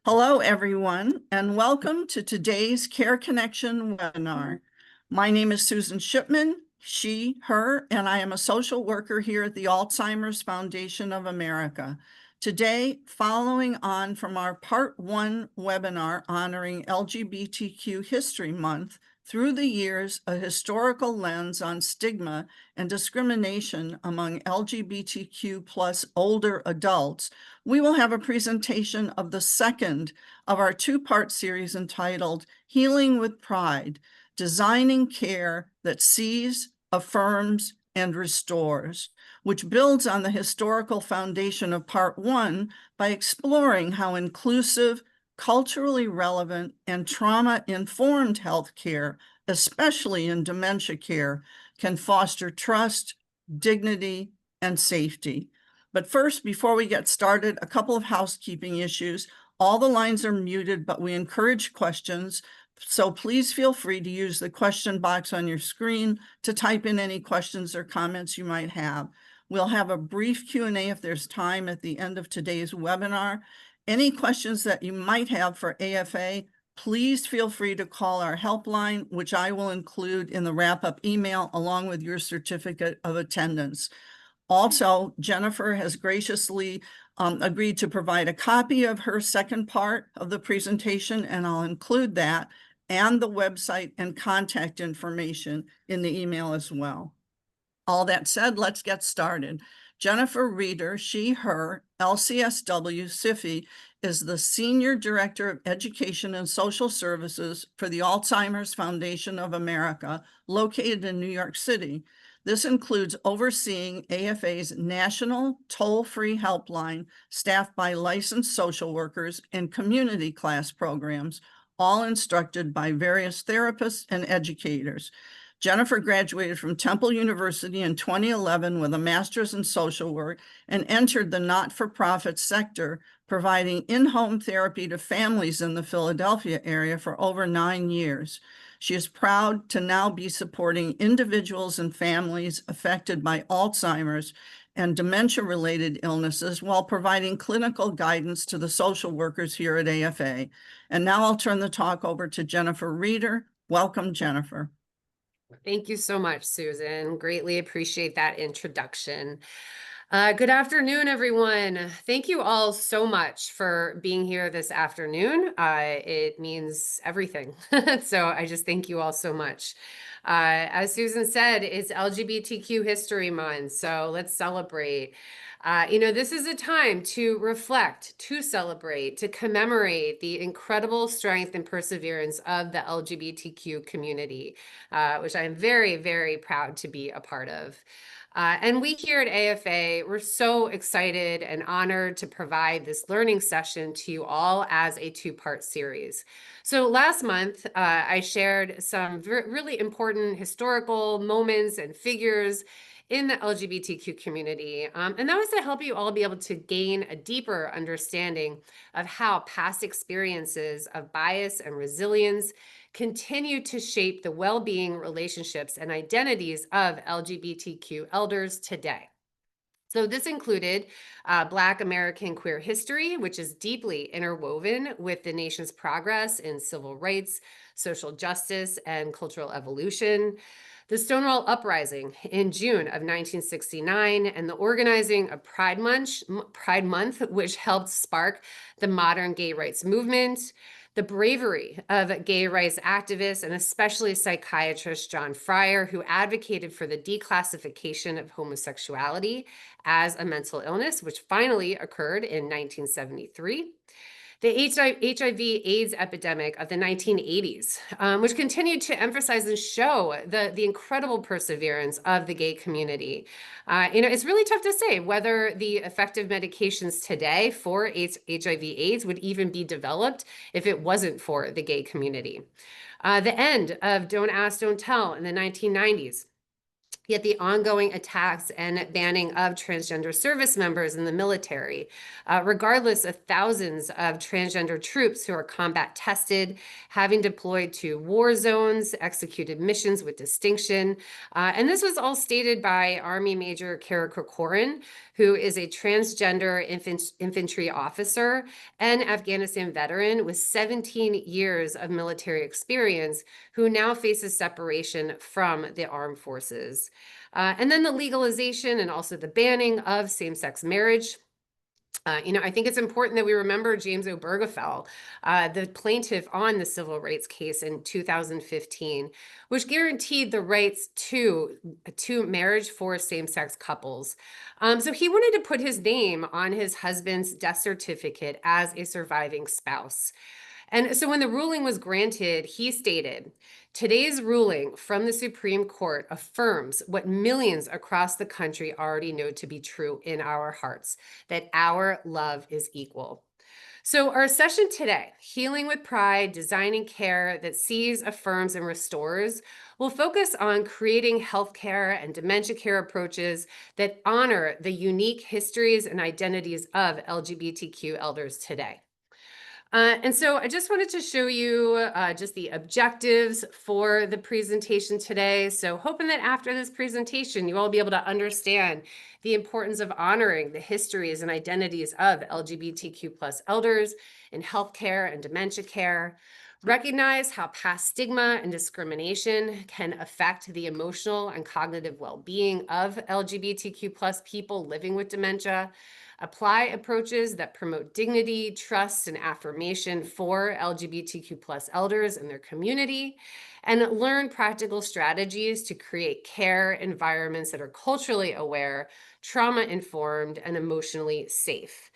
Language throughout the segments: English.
Hello, everyone, and welcome to today's Care Connection webinar. My name is Susan Shipman, she, her, and I am a social worker here at the Alzheimer's Foundation of America. Today, following on from our Part 1 webinar honoring LGBTQ History Month, through the years, a historical lens on stigma and discrimination among LGBTQ plus older adults, we will have a presentation of the second of our two-part series entitled Healing with Pride, Designing Care That Sees, Affirms, and Restores, which builds on the historical foundation of Part 1 by exploring how inclusive, culturally relevant, and trauma-informed healthcare, especially in dementia care, can foster trust, dignity, and safety. But first, before we get started, a couple of housekeeping issues. All the lines are muted, but we encourage questions. So please feel free to use the question box on your screen to type in any questions or comments you might have. We'll have a brief Q&A if there's time at the end of today's webinar. Any questions that you might have for AFA, please feel free to call our helpline, which I will include in the wrap-up email along with your certificate of attendance. Also, Jennifer has graciously agreed to provide a copy of her second part of the presentation, and I'll include that and the website and contact information in the email as well. All that said, let's get started. Jennifer Reeder, she, her, LCSW, SIFI, is the Senior Director of Education and Social Services for the Alzheimer's Foundation of America, located in New York City. This includes overseeing AFA's national toll-free helpline staffed by licensed social workers and community class programs, all instructed by various therapists and educators. Jennifer graduated from Temple University in 2011 with a master's in social work and entered the not-for-profit sector, providing in-home therapy to families in the Philadelphia area for over 9 years. She is proud to now be supporting individuals and families affected by Alzheimer's and dementia-related illnesses while providing clinical guidance to the social workers here at AFA. And now I'll turn the talk over to Jennifer Reeder. Welcome, Jennifer. Thank you so much, Susan. Greatly appreciate that introduction. Good afternoon, everyone. Thank you all so much for being here this afternoon. It means everything. So I just thank you all so much. As Susan said, it's LGBTQ History Month, so let's celebrate. This is a time to reflect, to celebrate, to commemorate the incredible strength and perseverance of the LGBTQ community, which I'm very, very proud to be a part of. And we here at AFA, we're so excited and honored to provide this learning session to you all as a two-part series. So last month, I shared some really important historical moments and figures in the LGBTQ community. And that was to help you all be able to gain a deeper understanding of how past experiences of bias and resilience continue to shape the well-being, relationships, and identities of LGBTQ elders today. So this included Black American queer history, which is deeply interwoven with the nation's progress in civil rights, social justice, and cultural evolution. The Stonewall Uprising in June of 1969 and the organizing of Pride Month, which helped spark the modern gay rights movement. The bravery of gay rights activists and especially psychiatrist John Fryer, who advocated for the declassification of homosexuality as a mental illness, which finally occurred in 1973. The HIV/AIDS epidemic of the 1980s, which continued to emphasize and show the incredible perseverance of the gay community. It's really tough to say whether the effective medications today for HIV/AIDS would even be developed if it wasn't for the gay community. The end of Don't Ask, Don't Tell in the 1990s. Yet the ongoing attacks and banning of transgender service members in the military, regardless of thousands of transgender troops who are combat tested, having deployed to war zones, executed missions with distinction. And this was all stated by Army Major Kara Corcoran, who is a transgender infantry officer and Afghanistan veteran with 17 years of military experience, who now faces separation from the armed forces. And then the legalization and also the banning of same-sex marriage. I think it's important that we remember James Obergefell, the plaintiff on the civil rights case in 2015, which guaranteed the rights to marriage for same-sex couples. So he wanted to put his name on his husband's death certificate as a surviving spouse. And so when the ruling was granted, he stated, "Today's ruling from the Supreme Court affirms what millions across the country already know to be true in our hearts, that our love is equal." So our session today, Healing with Pride, Designing Care that Sees, Affirms, and Restores, will focus on creating healthcare and dementia care approaches that honor the unique histories and identities of LGBTQ elders today. And so I just wanted to show you just the objectives for the presentation today. So hoping that after this presentation, you all be able to understand the importance of honoring the histories and identities of LGBTQ plus elders in healthcare and dementia care, recognize how past stigma and discrimination can affect the emotional and cognitive well-being of LGBTQ plus people living with dementia, apply approaches that promote dignity, trust, and affirmation for LGBTQ plus elders in their community, and learn practical strategies to create care environments that are culturally aware, trauma-informed, and emotionally safe.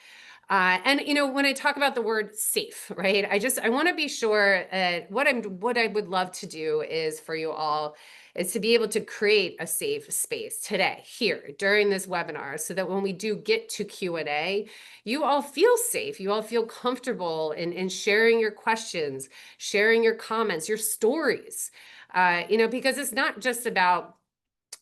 When I talk about the word safe, right, I want to be sure that what I would love to do is for you all is to be able to create a safe space today, here, during this webinar, so that when we do get to Q&A, you all feel safe, you all feel comfortable in sharing your questions, sharing your comments, your stories, because it's not just about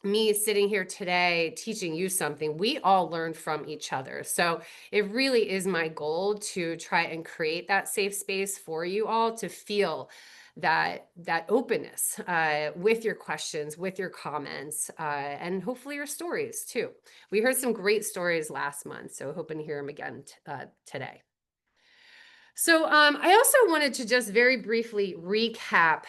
me sitting here today teaching you something. We all learn from each other. So it really is my goal to try and create that safe space for you all to feel that openness with your questions, with your comments, and hopefully your stories too. We heard some great stories last month, so hoping to hear them again today. So I also wanted to just very briefly recap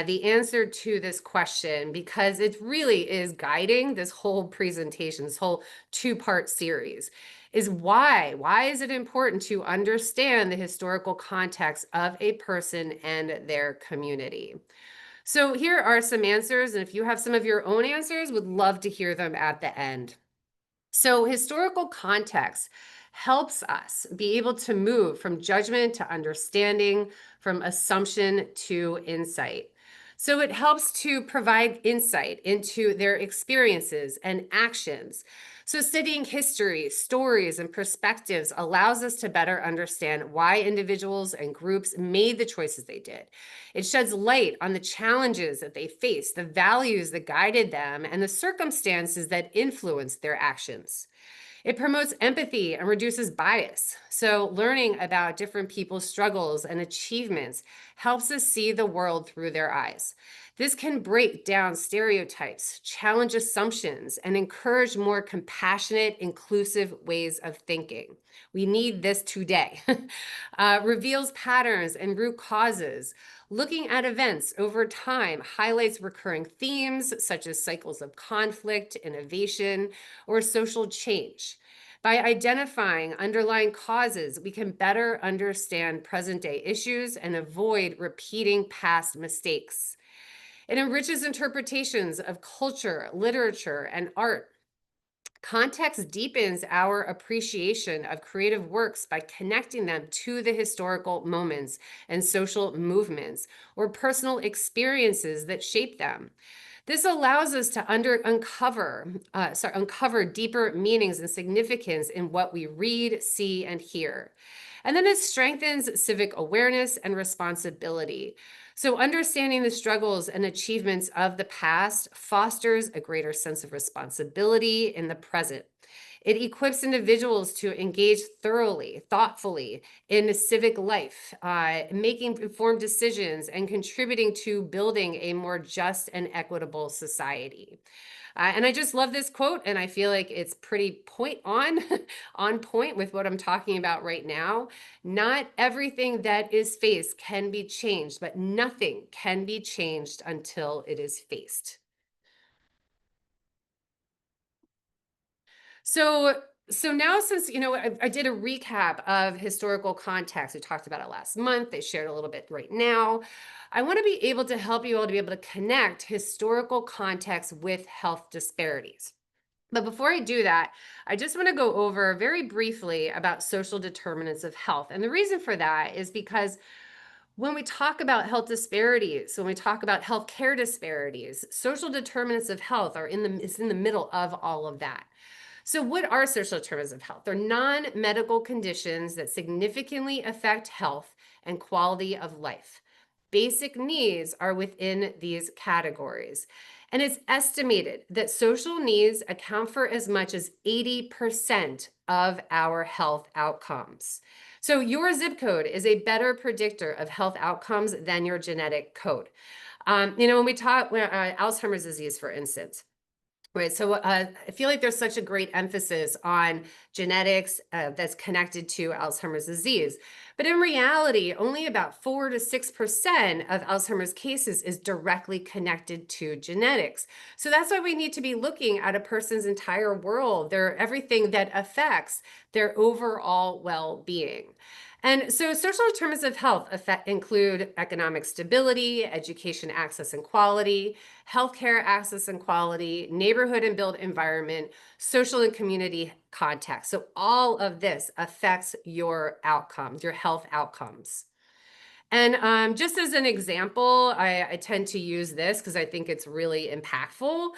the answer to this question, because it really is guiding this whole presentation, this whole two-part series, is why. Why is it important to understand the historical context of a person and their community? So here are some answers, and if you have some of your own answers, would love to hear them at the end. So historical context helps us be able to move from judgment to understanding, from assumption to insight. So it helps to provide insight into their experiences and actions. So studying history, stories, and perspectives allows us to better understand why individuals and groups made the choices they did. It sheds light on the challenges that they faced, the values that guided them, and the circumstances that influenced their actions. It promotes empathy and reduces bias. So learning about different people's struggles and achievements helps us see the world through their eyes. This can break down stereotypes, challenge assumptions, and encourage more compassionate, inclusive ways of thinking. We need this today. Reveals patterns and root causes. Looking at events over time highlights recurring themes such as cycles of conflict, innovation, or social change. By identifying underlying causes, we can better understand present-day issues and avoid repeating past mistakes. It enriches interpretations of culture, literature, and art. Context deepens our appreciation of creative works by connecting them to the historical moments and social movements or personal experiences that shape them. This allows us to uncover deeper meanings and significance in what we read, see, and hear. And then it strengthens civic awareness and responsibility. So, understanding the struggles and achievements of the past fosters a greater sense of responsibility in the present. It equips individuals to engage thoroughly, thoughtfully in civic life, making informed decisions and contributing to building a more just and equitable society. And I just love this quote, and I feel like it's pretty point on, on point with what I'm talking about right now. Not everything that is faced can be changed, but nothing can be changed until it is faced. So now, since I did a recap of historical context. We talked about it last month. I shared a little bit right now. I want to be able to help you all to be able to connect historical context with health disparities. But before I do that, I just want to go over very briefly about social determinants of health. And the reason for that is because when we talk about health disparities, when we talk about healthcare disparities, social determinants of health is in the middle of all of that. So, what are social determinants of health? They're non-medical conditions that significantly affect health and quality of life. Basic needs are within these categories. And it's estimated that social needs account for as much as 80% of our health outcomes. So, your zip code is a better predictor of health outcomes than your genetic code. When we talk Alzheimer's disease, for instance, right. So I feel like there's such a great emphasis on genetics that's connected to Alzheimer's disease. But in reality, only about 4 to 6% of Alzheimer's cases is directly connected to genetics. So that's why we need to be looking at a person's entire world, everything that affects their overall well-being. And so social determinants of health include economic stability, education access and quality, healthcare access and quality, neighborhood and built environment, social and community context. So all of this affects your outcomes, your health outcomes. And just as an example, I tend to use this because I think it's really impactful.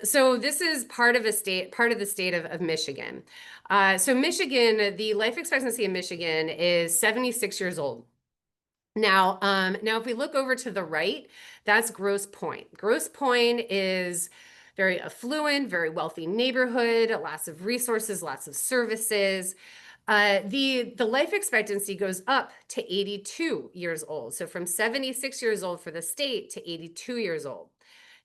So this is part of the state of Michigan. So Michigan, the life expectancy in Michigan is 76 years old. Now, if we look over to the right, that's Grosse Pointe. Grosse Pointe is very affluent, very wealthy neighborhood, lots of resources, lots of services. The life expectancy goes up to 82 years old. So from 76 years old for the state to 82 years old.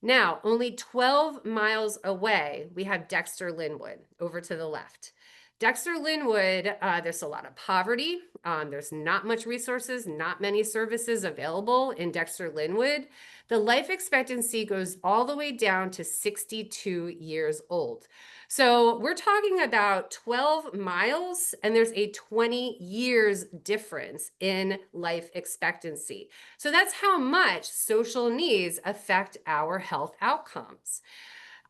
Now, only 12 miles away, we have Dexter Linwood over to the left. Dexter Linwood, there's a lot of poverty. There's not much resources, not many services available in Dexter Linwood. The life expectancy goes all the way down to 62 years old. So we're talking about 12 miles, and there's a 20 years difference in life expectancy. So that's how much social needs affect our health outcomes.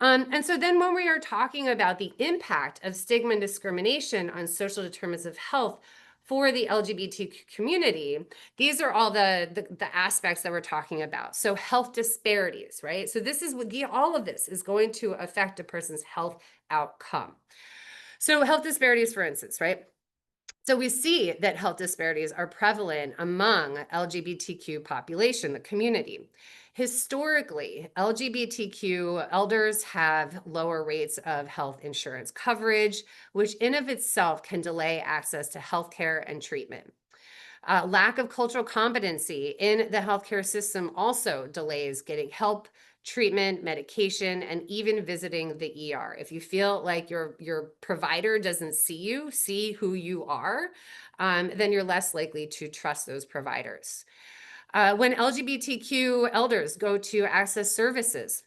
And so then when we are talking about the impact of stigma and discrimination on social determinants of health for the LGBT community, these are all the aspects that we're talking about. So health disparities, right? So this is what all of this is going to affect a person's health outcome. So health disparities, for instance, right? So we see that health disparities are prevalent among LGBTQ population, the community. Historically, LGBTQ elders have lower rates of health insurance coverage, which in of itself can delay access to healthcare and treatment. Lack of cultural competency in the healthcare system also delays getting help, treatment, medication, and even visiting the ER. If you feel like your provider doesn't see who you are, then you're less likely to trust those providers. When LGBTQ elders go to access services,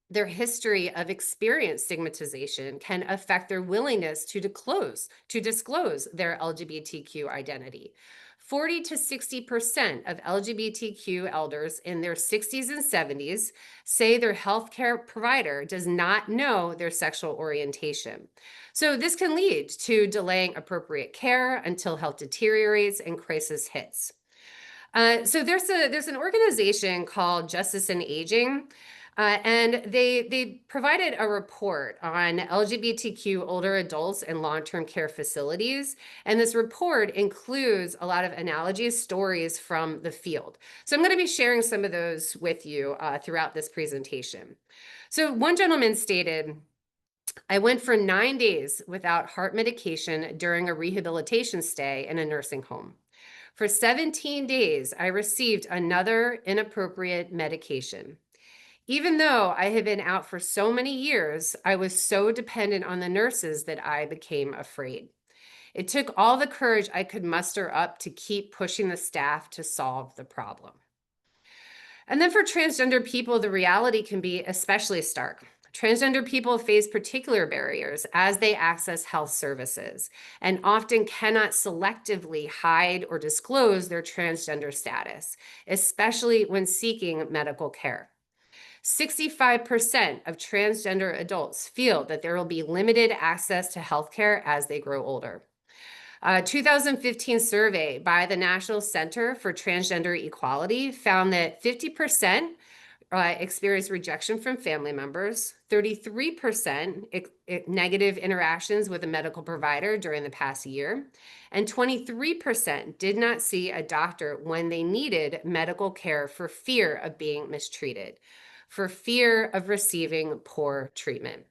their history of experienced stigmatization can affect their willingness to disclose their LGBTQ identity. 40 to 60% of LGBTQ elders in their 60s and 70s say their healthcare provider does not know their sexual orientation. So this can lead to delaying appropriate care until health deteriorates and crisis hits. So there's an organization called Justice in Aging. And they provided a report on LGBTQ older adults and long-term care facilities. And this report includes a lot of analogies, stories from the field. So I'm going to be sharing some of those with you throughout this presentation. So one gentleman stated, I went for 9 days without heart medication during a rehabilitation stay in a nursing home. For 17 days, I received another inappropriate medication. Even though I had been out for so many years, I was so dependent on the nurses that I became afraid. It took all the courage I could muster up to keep pushing the staff to solve the problem. And then for transgender people, the reality can be especially stark. Transgender people face particular barriers as they access health services and often cannot selectively hide or disclose their transgender status, especially when seeking medical care. 65% of transgender adults feel that there will be limited access to healthcare as they grow older. A 2015 survey by the National Center for Transgender Equality found that 50% experienced rejection from family members, 33% negative interactions with a medical provider during the past year, and 23% did not see a doctor when they needed medical care for fear of being mistreated, for fear of receiving poor treatment.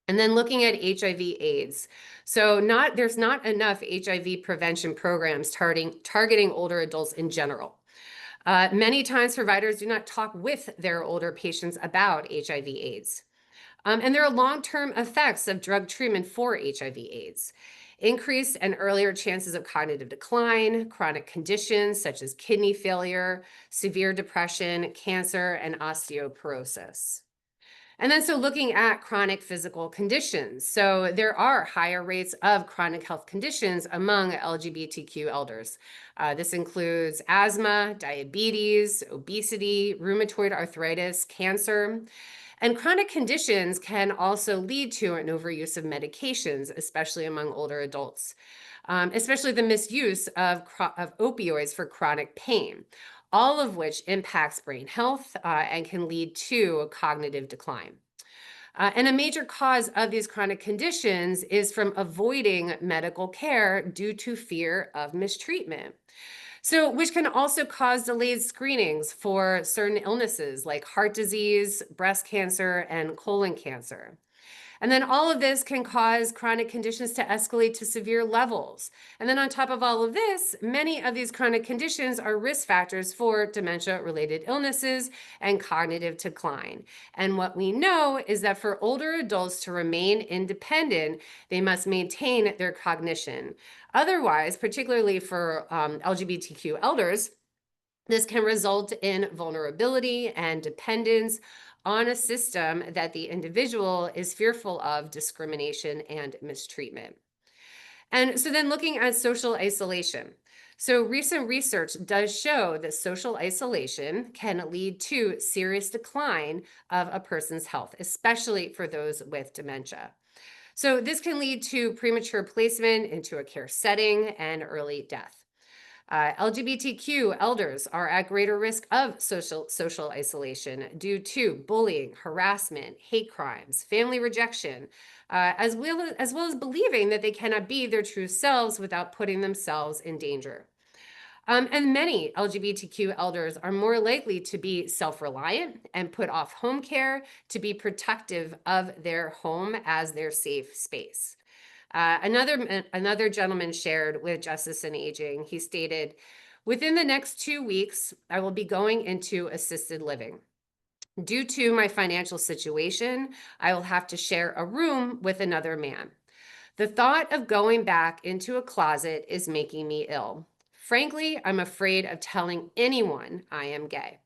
And then looking at HIV/AIDS. So there's not enough HIV prevention programs targeting older adults in general. Many times providers do not talk with their older patients about HIV/AIDS. And there are long-term effects of drug treatment for HIV/AIDS. Increased and earlier chances of cognitive decline, chronic conditions such as kidney failure, severe depression, cancer, and osteoporosis. And then so looking at chronic physical conditions. So there are higher rates of chronic health conditions among LGBTQ elders. This includes asthma, diabetes, obesity, rheumatoid arthritis, cancer. And chronic conditions can also lead to an overuse of medications, especially among older adults, especially the misuse of opioids for chronic pain, all of which impacts brain health and can lead to cognitive decline. And a major cause of these chronic conditions is from avoiding medical care due to fear of mistreatment. So, which can also cause delayed screenings for certain illnesses like heart disease, breast cancer, and colon cancer. And then all of this can cause chronic conditions to escalate to severe levels. And then on top of all of this, many of these chronic conditions are risk factors for dementia-related illnesses and cognitive decline. And what we know is that for older adults to remain independent, they must maintain their cognition. Otherwise, particularly for LGBTQ elders, this can result in vulnerability and dependence on a system that the individual is fearful of discrimination and mistreatment. And so then looking at social isolation. So recent research does show that social isolation can lead to serious decline of a person's health, especially for those with dementia. So this can lead to premature placement into a care setting and early death. LGBTQ elders are at greater risk of social isolation due to bullying, harassment, hate crimes, family rejection, as well as believing that they cannot be their true selves without putting themselves in danger. And many LGBTQ elders are more likely to be self-reliant and put off home care to be protective of their home as their safe space. Another gentleman shared with Justice and Aging. He stated, within the next 2 weeks, I will be going into assisted living. Due to my financial situation, I will have to share a room with another man. The thought of going back into a closet is making me ill. Frankly, I'm afraid of telling anyone I am gay.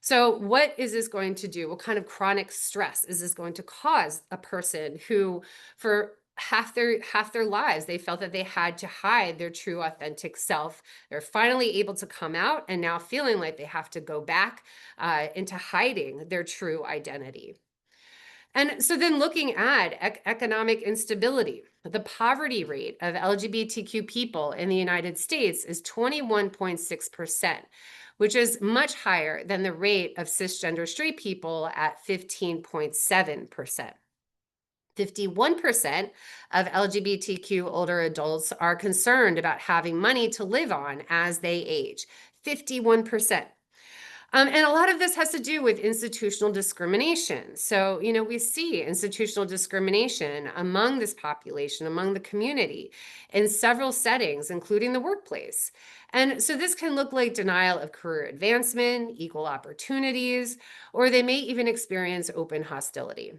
So what is this going to do? What kind of chronic stress is this going to cause a person who, for half their lives, they felt that they had to hide their true authentic self? They're finally able to come out and now feeling like they have to go back into hiding their true identity. And so then looking at economic instability, the poverty rate of LGBTQ people in the United States is 21.6%, which is much higher than the rate of cisgender straight people at 15.7%. 51% of LGBTQ older adults are concerned about having money to live on as they age. 51%. And a lot of this has to do with institutional discrimination. So, we see institutional discrimination among this population, among the community, in several settings, including the workplace. And so this can look like denial of career advancement, equal opportunities, or they may even experience open hostility.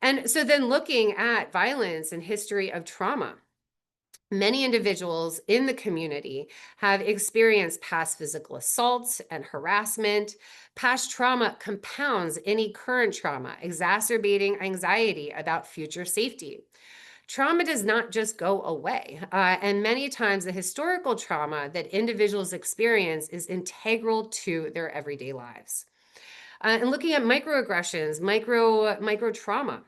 And so then looking at violence and history of trauma. Many individuals in the community have experienced past physical assaults and harassment. Past trauma compounds any current trauma, exacerbating anxiety about future safety. Trauma does not just go away, and many times the historical trauma that individuals experience is integral to their everyday lives. And looking at microaggressions, micro trauma.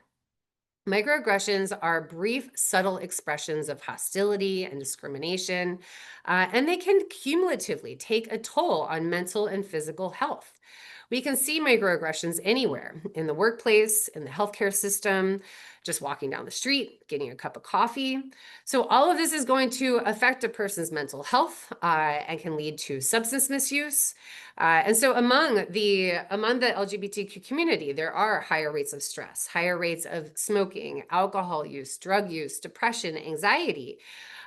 Microaggressions are brief, subtle expressions of hostility and discrimination, and they can cumulatively take a toll on mental and physical health. We can see microaggressions anywhere in the workplace, in the healthcare system, just walking down the street, getting a cup of coffee. So, all of this is going to affect a person's mental health and can lead to substance misuse. And so, among the LGBTQ community, there are higher rates of stress, higher rates of smoking, alcohol use, drug use, depression, anxiety.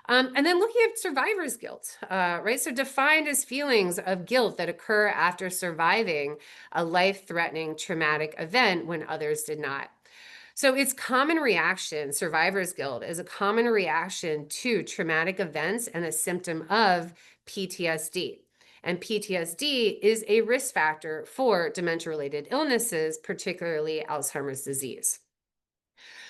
And then looking at survivor's guilt, right? So defined as feelings of guilt that occur after surviving a life-threatening traumatic event when others did not. So it's common reaction, survivor's guilt is a common reaction to traumatic events and a symptom of PTSD. And PTSD is a risk factor for dementia-related illnesses, particularly Alzheimer's disease.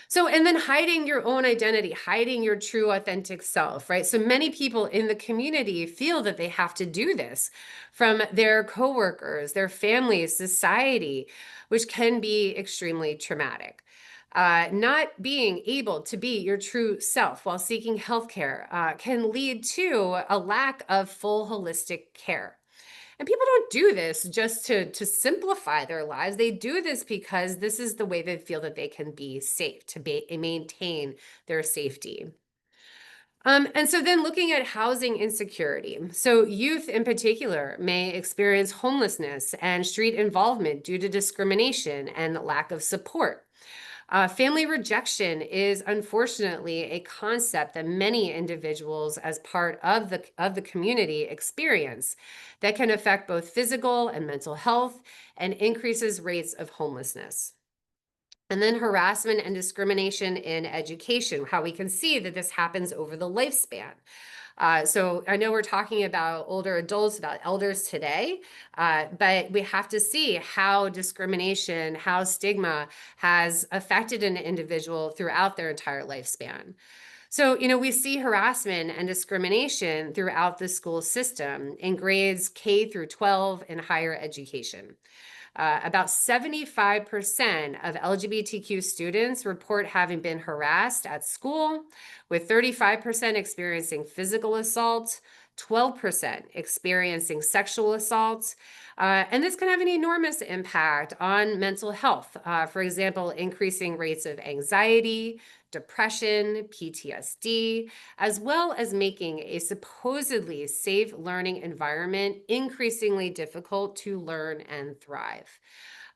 So, and then hiding your own identity, hiding your true authentic self, right? So many people in the community feel that they have to do this from their coworkers, their families, society, which can be extremely traumatic. Not being able to be your true self while seeking healthcare can lead to a lack of full holistic care. And people don't do this just to simplify their lives. They do this because this is the way they feel that they can be safe, maintain their safety. And so then looking at housing insecurity. So youth in particular may experience homelessness and street involvement due to discrimination and lack of support. Family rejection is unfortunately a concept that many individuals as part of the community experience that can affect both physical and mental health and increases rates of homelessness. And then harassment and discrimination in education, how we can see that this happens over the lifespan. So I know we're talking about older adults, about elders today, but we have to see how discrimination, how stigma has affected an individual throughout their entire lifespan. So, we see harassment and discrimination throughout the school system in grades K through 12 and higher education. About 75% of LGBTQ students report having been harassed at school, with 35% experiencing physical assault, 12% experiencing sexual assault. And this can have an enormous impact on mental health. For example, increasing rates of anxiety, depression, PTSD, as well as making a supposedly safe learning environment increasingly difficult to learn and thrive.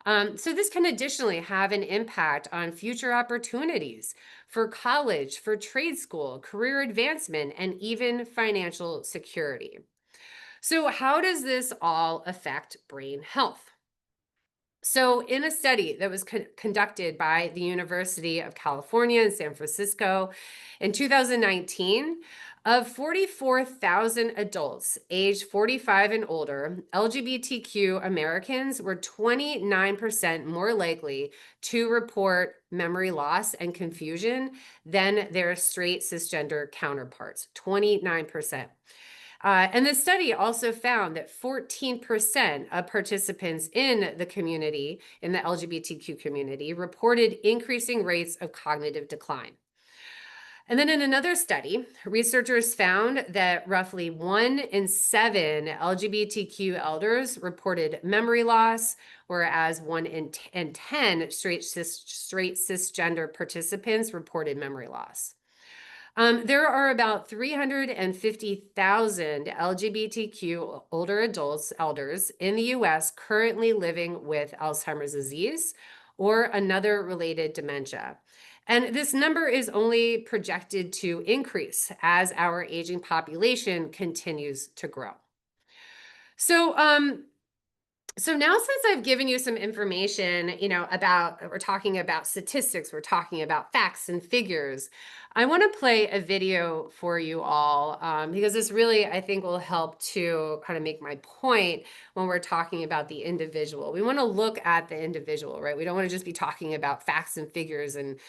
So this can additionally have an impact on future opportunities for college, for trade school, career advancement, and even financial security. So how does this all affect brain health? So, in a study that was conducted by the University of California in San Francisco in 2019, of 44,000 adults aged 45 and older, LGBTQ Americans were 29% more likely to report memory loss and confusion than their straight cisgender counterparts. 29%. And the study also found that 14% of participants in the community, in the LGBTQ community, reported increasing rates of cognitive decline. And then in another study, researchers found that roughly 1 in 7 LGBTQ elders reported memory loss, whereas 1 in 10 straight cisgender participants reported memory loss. There are about 350,000 LGBTQ older adults, elders in the US currently living with Alzheimer's disease or another related dementia. And this number is only projected to increase as our aging population continues to grow. So, now since I've given you some information, we're talking about statistics, we're talking about facts and figures, I want to play a video for you all because this really, I think, will help to kind of make my point when we're talking about the individual. We want to look at the individual, right? We don't want to just be talking about facts and figures and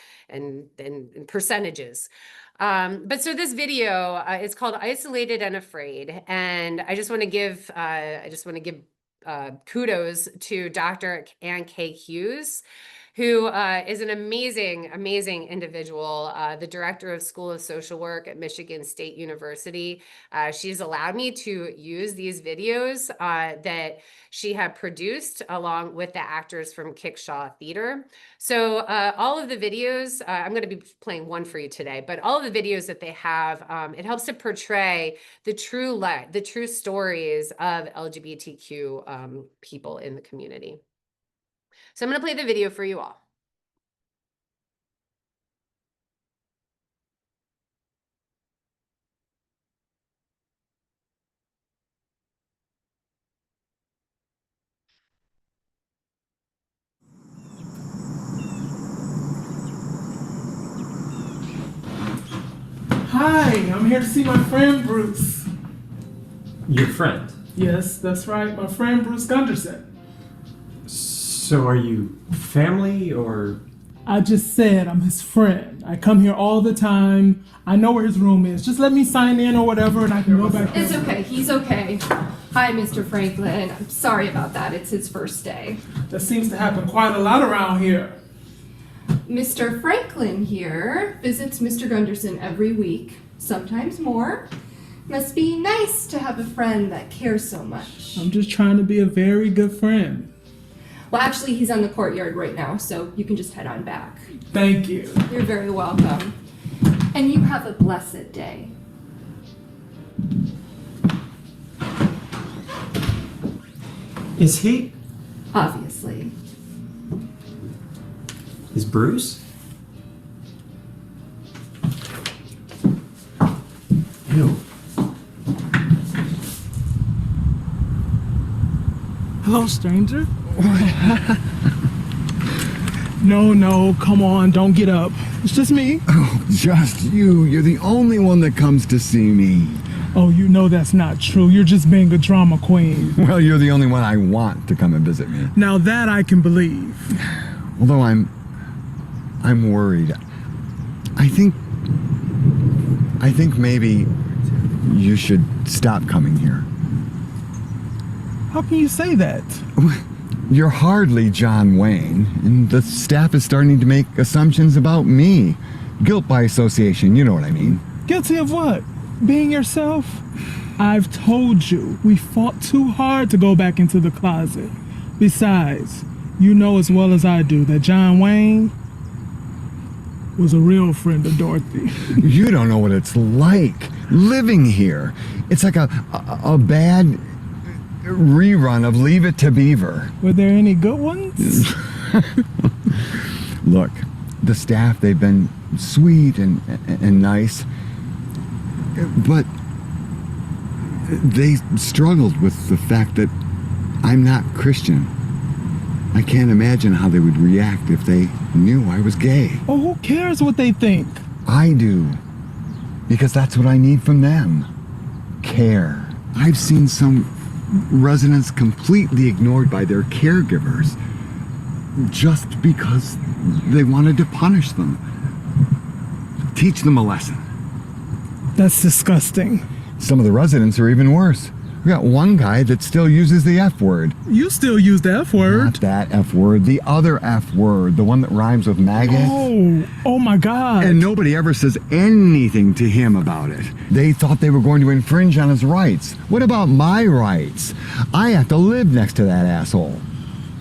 percentages. But so this video is called "Isolated and Afraid," and I just want to give kudos to Dr. Ann K. Hughes, who is an amazing, amazing individual, the director of School of Social Work at Michigan State University. She's allowed me to use these videos that she had produced along with the actors from Kickshaw Theater. So all of the videos, I'm going to be playing one for you today, but all of the videos that they have, it helps to portray the true stories of LGBTQ people in the community. So I'm going to play the video for you all. Hi, I'm here to see my friend Bruce. Your friend? Yes, that's right, my friend Bruce Gunderson. So are you family or? I just said I'm his friend. I come here all the time. I know where his room is. Just let me sign in or whatever and I can go back. It's okay, he's okay. Hi, Mr. Franklin. I'm sorry about that. It's his first day. That seems to happen quite a lot around here. Mr. Franklin here visits Mr. Gunderson every week, sometimes more. Must be nice to have a friend that cares so much. I'm just trying to be a very good friend. Well, actually, he's on the courtyard right now, so you can just head on back. Thank you. You're very welcome. And you have a blessed day. Is he? Obviously. Is Bruce? Ew. Hello, stranger. No, come on, don't get up. It's just me. Oh, just you. You're the only one that comes to see me. Oh, you know that's not true. You're just being a drama queen. Well, you're the only one I want to come and visit me. Now that I can believe. Although I'm worried. I think maybe you should stop coming here. How can you say that? You're hardly John Wayne, and the staff is starting to make assumptions about me. Guilt by association, you know what I mean. Guilty of what? Being yourself? I've told you, we fought too hard to go back into the closet. Besides, you know as well as I do that John Wayne was a real friend of Dorothy. You don't know what it's like living here. It's like a bad rerun of Leave It to Beaver. Were there any good ones? Look, the staff, they've been sweet and nice, but they struggled with the fact that I'm not Christian. I can't imagine how they would react if they knew I was gay. Oh, who cares what they think? I do, because that's what I need from them. Care. I've seen some residents completely ignored by their caregivers just because they wanted to punish them. Teach them a lesson. That's disgusting. Some of the residents are even worse. We got one guy that still uses the F word. You still use the F word. Not that F word, the other F word, the one that rhymes with maggot. Oh my God. And nobody ever says anything to him about it. They thought they were going to infringe on his rights. What about my rights? I have to live next to that asshole.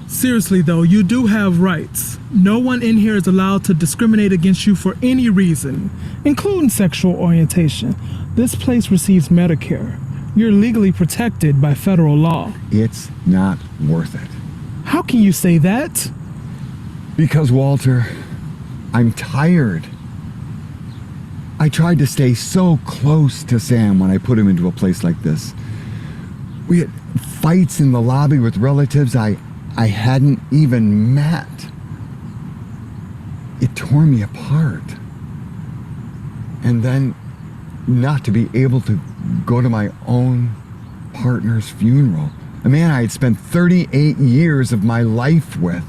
Seriously though, you do have rights. No one in here is allowed to discriminate against you for any reason, including sexual orientation. This place receives Medicare. You're legally protected by federal law. It's not worth it. How can you say that? Because, Walter, I'm tired. I tried to stay so close to Sam when I put him into a place like this. We had fights in the lobby with relatives I hadn't even met. It tore me apart. And then not to be able to go to my own partner's funeral, a man I had spent 38 years of my life with.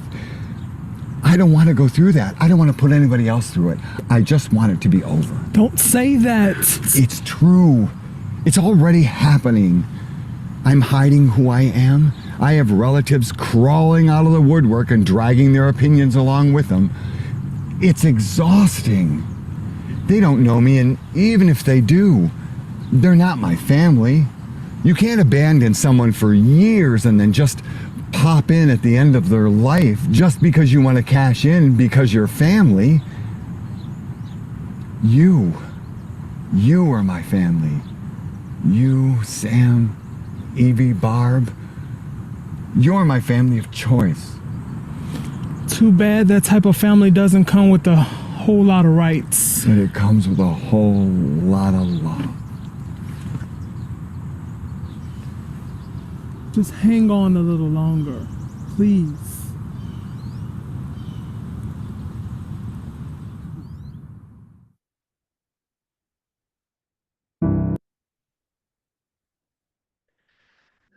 I don't want to go through that. I don't want to put anybody else through it. I just want it to be over. Don't say that. It's true. It's already happening. I'm hiding who I am. I have relatives crawling out of the woodwork and dragging their opinions along with them. It's exhausting. They don't know me, and even if they do, they're not my family. You can't abandon someone for years and then just pop in at the end of their life just because you want to cash in because you're family. You are my family. You, Sam, Evie, Barb. You're my family of choice. Too bad that type of family doesn't come with a whole lot of rights. But it comes with a whole lot of love. Just hang on a little longer, please.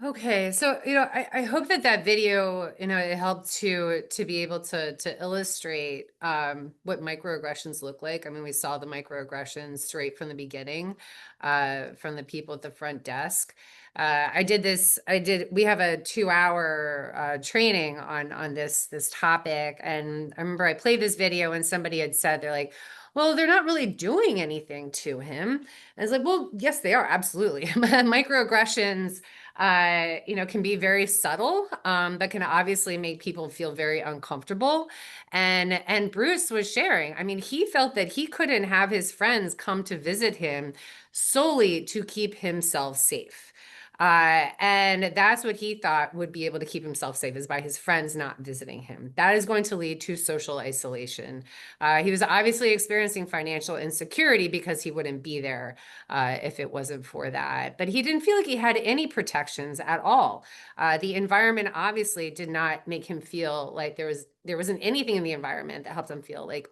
Okay, so I hope that that video it helped to be able to illustrate what microaggressions look like. I mean, we saw the microaggressions straight from the beginning, from the people at the front desk. We have a 2-hour training on this topic, and I remember I played this video and somebody had said, they're like, well, they're not really doing anything to him. And I was like, well, yes, they are, absolutely. Microaggressions can be very subtle, but can obviously make people feel very uncomfortable. And Bruce was sharing, I mean, he felt that he couldn't have his friends come to visit him solely to keep himself safe. And that's what he thought would be able to keep himself safe, is by his friends not visiting him. That is going to lead to social isolation. He was obviously experiencing financial insecurity because he wouldn't be there if it wasn't for that. But he didn't feel like he had any protections at all. The environment obviously did not make him feel like there wasn't anything in the environment that helped him feel like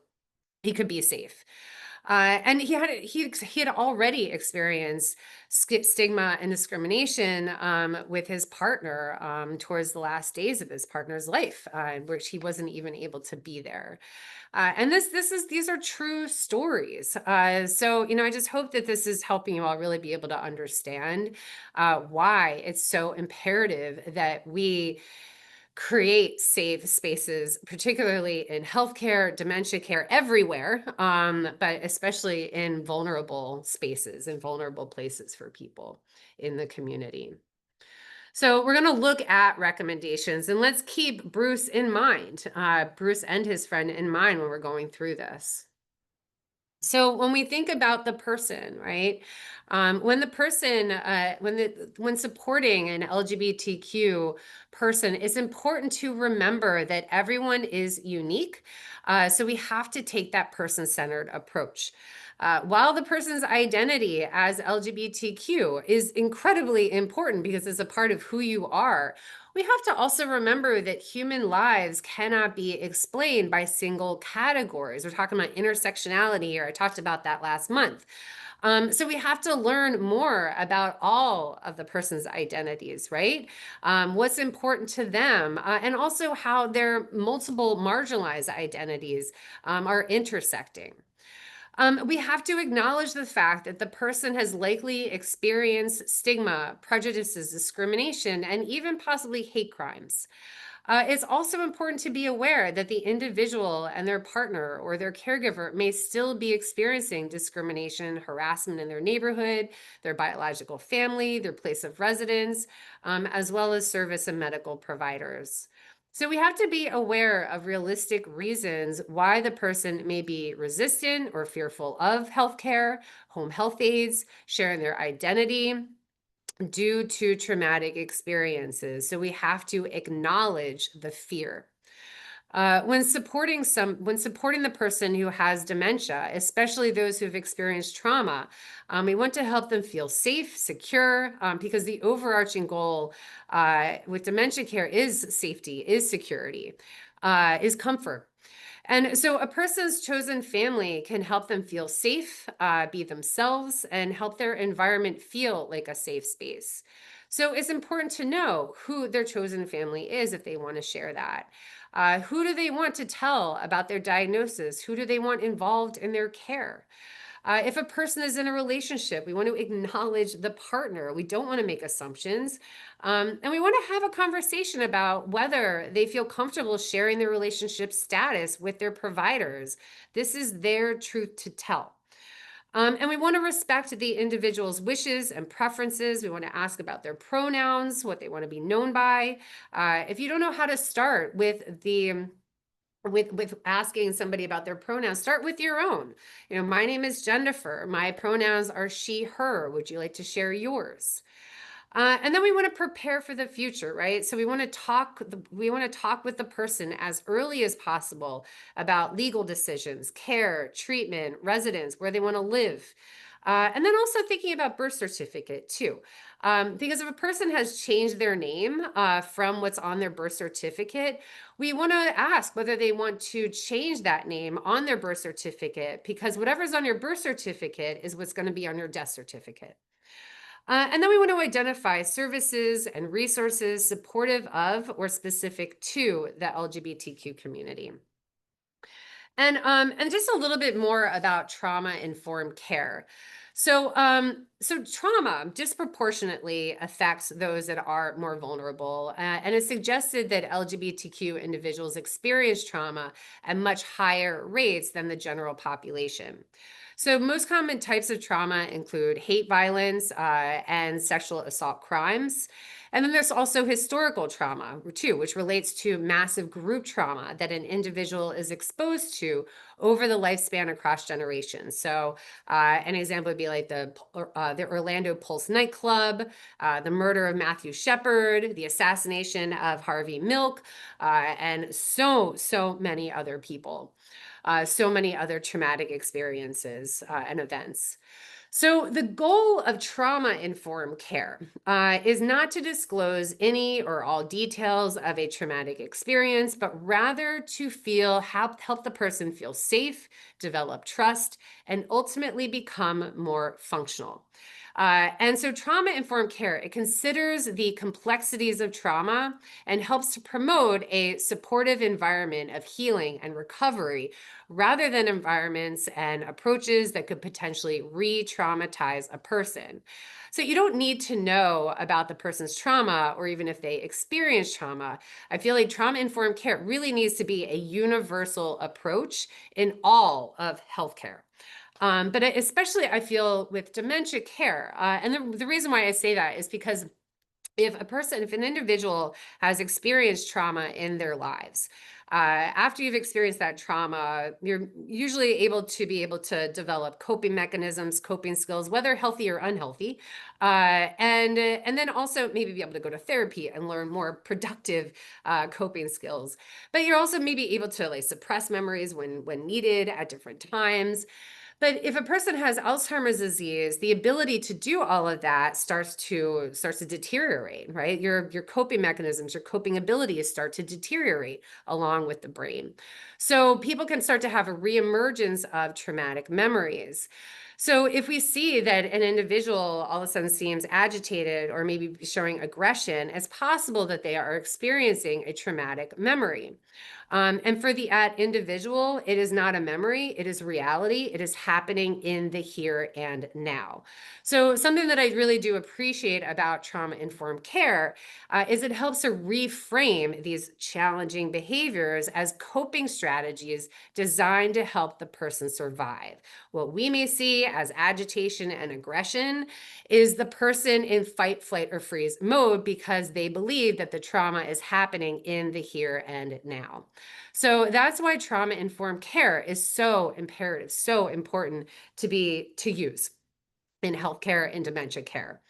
he could be safe. And he had already experienced stigma and discrimination with his partner towards the last days of his partner's life, which he wasn't even able to be there. And these are true stories. So I just hope that this is helping you all really be able to understand why it's so imperative that we create safe spaces, particularly in healthcare, dementia care, everywhere, but especially in vulnerable spaces and vulnerable places for people in the community. So we're going to look at recommendations, and let's keep Bruce in mind, Bruce and his friend in mind when we're going through this. So when we think about the person, right? When supporting an LGBTQ person, it's important to remember that everyone is unique. So we have to take that person-centered approach. While the person's identity as LGBTQ is incredibly important because it's a part of who you are, we have to also remember that human lives cannot be explained by single categories. We're talking about intersectionality here. I talked about that last month. So we have to learn more about all of the person's identities, right? What's important to them, and also how their multiple marginalized identities are intersecting. We have to acknowledge the fact that the person has likely experienced stigma, prejudices, discrimination, and even possibly hate crimes. It's also important to be aware that the individual and their partner or their caregiver may still be experiencing discrimination, harassment in their neighborhood, their biological family, their place of residence, as well as service and medical providers. So we have to be aware of realistic reasons why the person may be resistant or fearful of healthcare, home health aides, sharing their identity due to traumatic experiences. So we have to acknowledge the fear. When supporting the person who has dementia, especially those who've experienced trauma, we want to help them feel safe, secure, because the overarching goal with dementia care is safety, is security, is comfort. And so a person's chosen family can help them feel safe, be themselves, and help their environment feel like a safe space. So it's important to know who their chosen family is if they want to share that. Who do they want to tell about their diagnosis? Who do they want involved in their care? If a person is in a relationship, we want to acknowledge the partner. We don't want to make assumptions. And we want to have a conversation about whether they feel comfortable sharing their relationship status with their providers. This is their truth to tell. And we want to respect the individual's wishes and preferences. We want to ask about their pronouns, what they want to be known by. If you don't know how to start with asking somebody about their pronouns, start with your own. My name is Jennifer. My pronouns are she, her. Would you like to share yours? And then we want to prepare for the future, right? So we want to talk with the person as early as possible about legal decisions, care, treatment, residence, where they want to live. And then also thinking about birth certificate too. Because if a person has changed their name from what's on their birth certificate, we want to ask whether they want to change that name on their birth certificate, because whatever's on your birth certificate is what's going to be on your death certificate. And then we want to identify services and resources supportive of or specific to the LGBTQ community. And just a little bit more about trauma-informed care. So trauma disproportionately affects those that are more vulnerable, and it's suggested that LGBTQ individuals experience trauma at much higher rates than the general population. So most common types of trauma include hate violence and sexual assault crimes. And then there's also historical trauma too, which relates to massive group trauma that an individual is exposed to over the lifespan across generations. So an example would be like the Orlando Pulse nightclub, the murder of Matthew Shepard, the assassination of Harvey Milk, and so many other people. So many other traumatic experiences and events. So the goal of trauma-informed care is not to disclose any or all details of a traumatic experience, but rather to help the person feel safe, develop trust, and ultimately become more functional. And so trauma-informed care, it considers the complexities of trauma and helps to promote a supportive environment of healing and recovery rather than environments and approaches that could potentially re-traumatize a person. So you don't need to know about the person's trauma or even if they experience trauma. I feel like trauma-informed care really needs to be a universal approach in all of healthcare. But especially I feel with dementia care, and the reason why I say that is because if an individual has experienced trauma in their lives, after you've experienced that trauma, you're usually able to develop coping mechanisms, coping skills, whether healthy or unhealthy, and then also maybe be able to go to therapy and learn more productive coping skills. But you're also maybe able to like suppress memories when needed at different times. But if a person has Alzheimer's disease, the ability to do all of that starts to deteriorate, right? Your coping mechanisms, your coping abilities start to deteriorate along with the brain. So people can start to have a reemergence of traumatic memories. So if we see that an individual all of a sudden seems agitated or maybe showing aggression, it's possible that they are experiencing a traumatic memory. And for the individual, it is not a memory, it is reality. It is happening in the here and now. So something that I really do appreciate about trauma-informed care is it helps to reframe these challenging behaviors as coping strategies designed to help the person survive. What we may see as agitation and aggression is the person in fight, flight, or freeze mode because they believe that the trauma is happening in the here and now. So that's why trauma-informed care is so imperative, so important to use in healthcare and dementia care.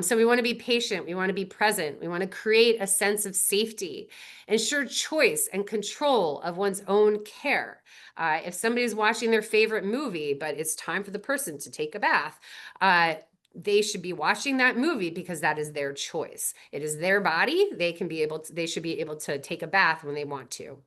So we want to be patient, we want to be present, we want to create a sense of safety, ensure choice and control of one's own care. If somebody's watching their favorite movie, but it's time for the person to take a bath, they should be watching that movie because that is their choice. It is their body. They should be able to take a bath when they want to.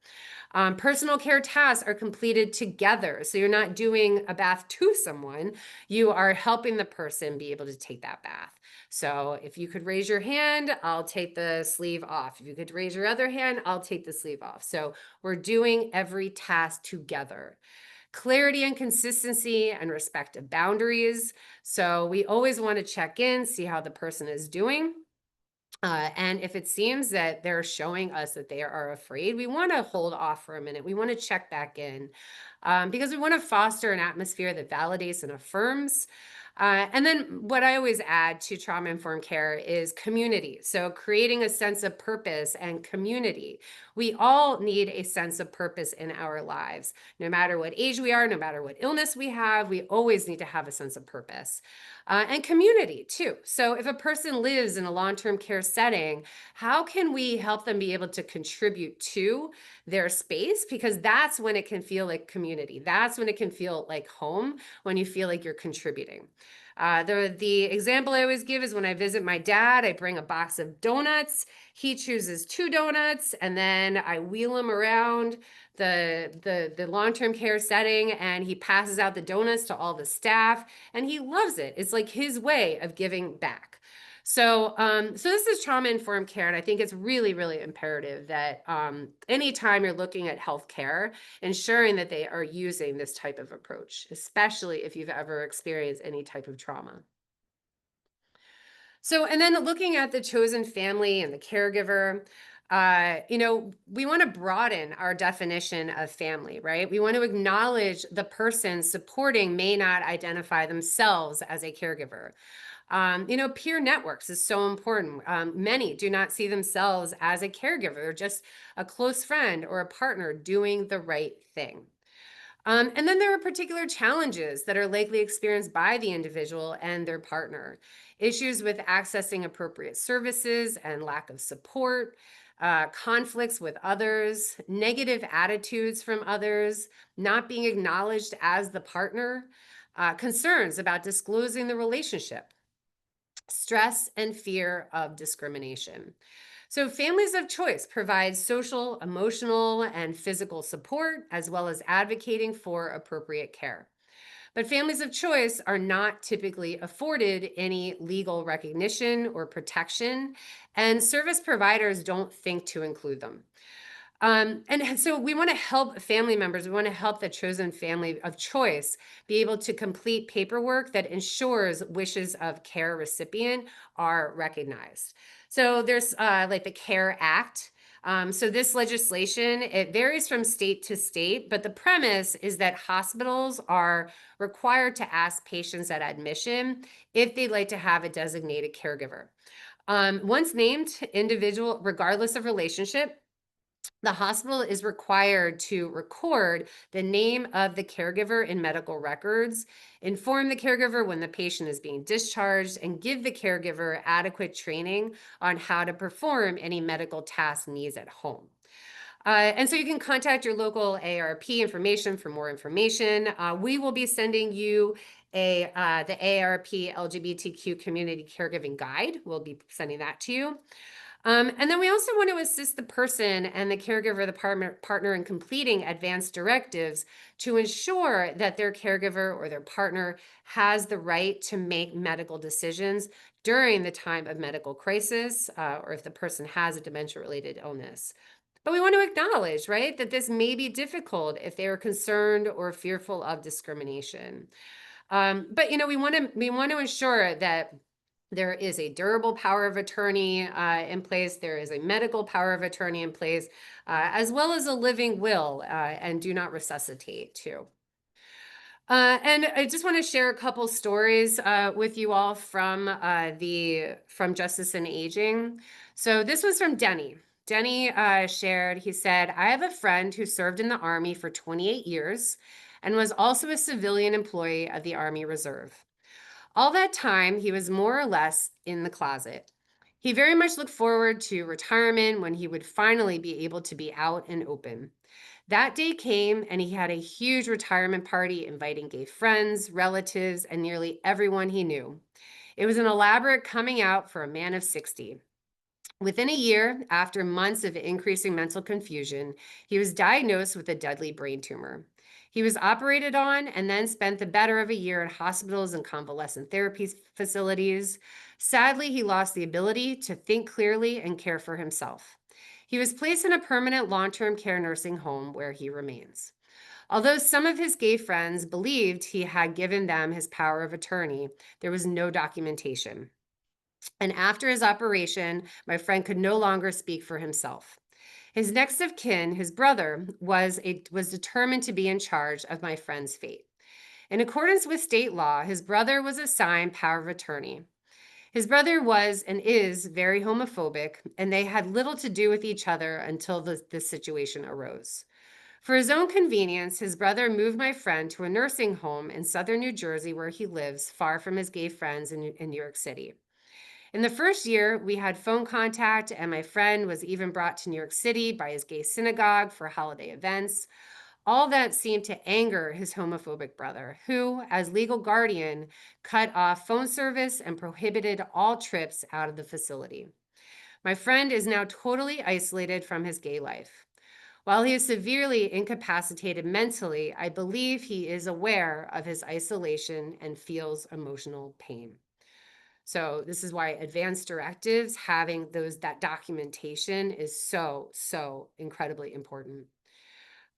Personal care tasks are completed together. So you're not doing a bath to someone, you are helping the person be able to take that bath. So if you could raise your hand, I'll take the sleeve off. If you could raise your other hand, I'll take the sleeve off. So we're doing every task together. Clarity and consistency and respect of boundaries. So we always want to check in, see how the person is doing. And if it seems that they're showing us that they are afraid, we want to hold off for a minute. We want to check back in because we want to foster an atmosphere that validates and affirms. And then what I always add to trauma-informed care is community. So creating a sense of purpose and community. We all need a sense of purpose in our lives. No matter what age we are, no matter what illness we have, we always need to have a sense of purpose. And community too. So if a person lives in a long-term care setting, how can we help them be able to contribute to their space? Because that's when it can feel like community. That's when it can feel like home, when you feel like you're contributing. The example I always give is when I visit my dad, I bring a box of donuts. He chooses 2 donuts, and then I wheel him around the long-term care setting, and he passes out the donuts to all the staff, and he loves it. It's like his way of giving back. So this is trauma-informed care, and I think it's really, really imperative that anytime you're looking at healthcare, ensuring that they are using this type of approach, especially if you've ever experienced any type of trauma. So, and then looking at the chosen family and the caregiver, we want to broaden our definition of family, right? We want to acknowledge the person supporting may not identify themselves as a caregiver. Peer networks is so important. Many do not see themselves as a caregiver. They're just a close friend or a partner doing the right thing. And then there are particular challenges that are likely experienced by the individual and their partner. Issues with accessing appropriate services and lack of support, conflicts with others, negative attitudes from others, not being acknowledged as the partner, concerns about disclosing the relationship, stress and fear of discrimination. So families of choice provide social, emotional, and physical support, as well as advocating for appropriate care. But families of choice are not typically afforded any legal recognition or protection, and service providers don't think to include them. And so we want to help family members, we want to help the chosen family of choice be able to complete paperwork that ensures wishes of care recipient are recognized. So there's like the CARE Act. So this legislation, it varies from state to state, but the premise is that hospitals are required to ask patients at admission if they'd like to have a designated caregiver. Once named individual, regardless of relationship, the hospital is required to record the name of the caregiver in medical records, inform the caregiver when the patient is being discharged, and give the caregiver adequate training on how to perform any medical task needs at home. And so you can contact your local AARP information for more information. We will be sending you the AARP LGBTQ Community Caregiving Guide. We'll be sending that to you. And then we also want to assist the person and the caregiver, the partner in completing advanced directives to ensure that their caregiver or their partner has the right to make medical decisions during the time of medical crisis, or if the person has a dementia-related illness. But we want to acknowledge, right, that this may be difficult if they are concerned or fearful of discrimination. But we want to ensure that there is a durable power of attorney in place. There is a medical power of attorney in place, as well as a living will, and do not resuscitate too. And I just want to share a couple stories with you all from Justice and Aging. So this was from Denny. Denny shared, he said, "I have a friend who served in the Army for 28 years and was also a civilian employee of the Army Reserve. All that time, he was more or less in the closet. He very much looked forward to retirement when he would finally be able to be out and open. That day came, and he had a huge retirement party inviting gay friends, relatives, and nearly everyone he knew. It was an elaborate coming out for a man of 60. Within a year, after months of increasing mental confusion, he was diagnosed with a deadly brain tumor. He was operated on and then spent the better of a year in hospitals and convalescent therapy facilities. Sadly, he lost the ability to think clearly and care for himself. He was placed in a permanent long-term care nursing home where he remains. Although some of his gay friends believed he had given them his power of attorney, there was no documentation. And after his operation, my friend could no longer speak for himself. His next of kin, his brother, was determined to be in charge of my friend's fate. In accordance with state law, his brother was assigned power of attorney. His brother was and is very homophobic, and they had little to do with each other until this situation arose. For his own convenience, his brother moved my friend to a nursing home in southern New Jersey where he lives, far from his gay friends in New York City. In the first year, we had phone contact, and my friend was even brought to New York City by his gay synagogue for holiday events. All that seemed to anger his homophobic brother, who, as legal guardian, cut off phone service and prohibited all trips out of the facility. My friend is now totally isolated from his gay life. While he is severely incapacitated mentally, I believe he is aware of his isolation and feels emotional pain. So this is why advanced directives, having that documentation is so, so incredibly important.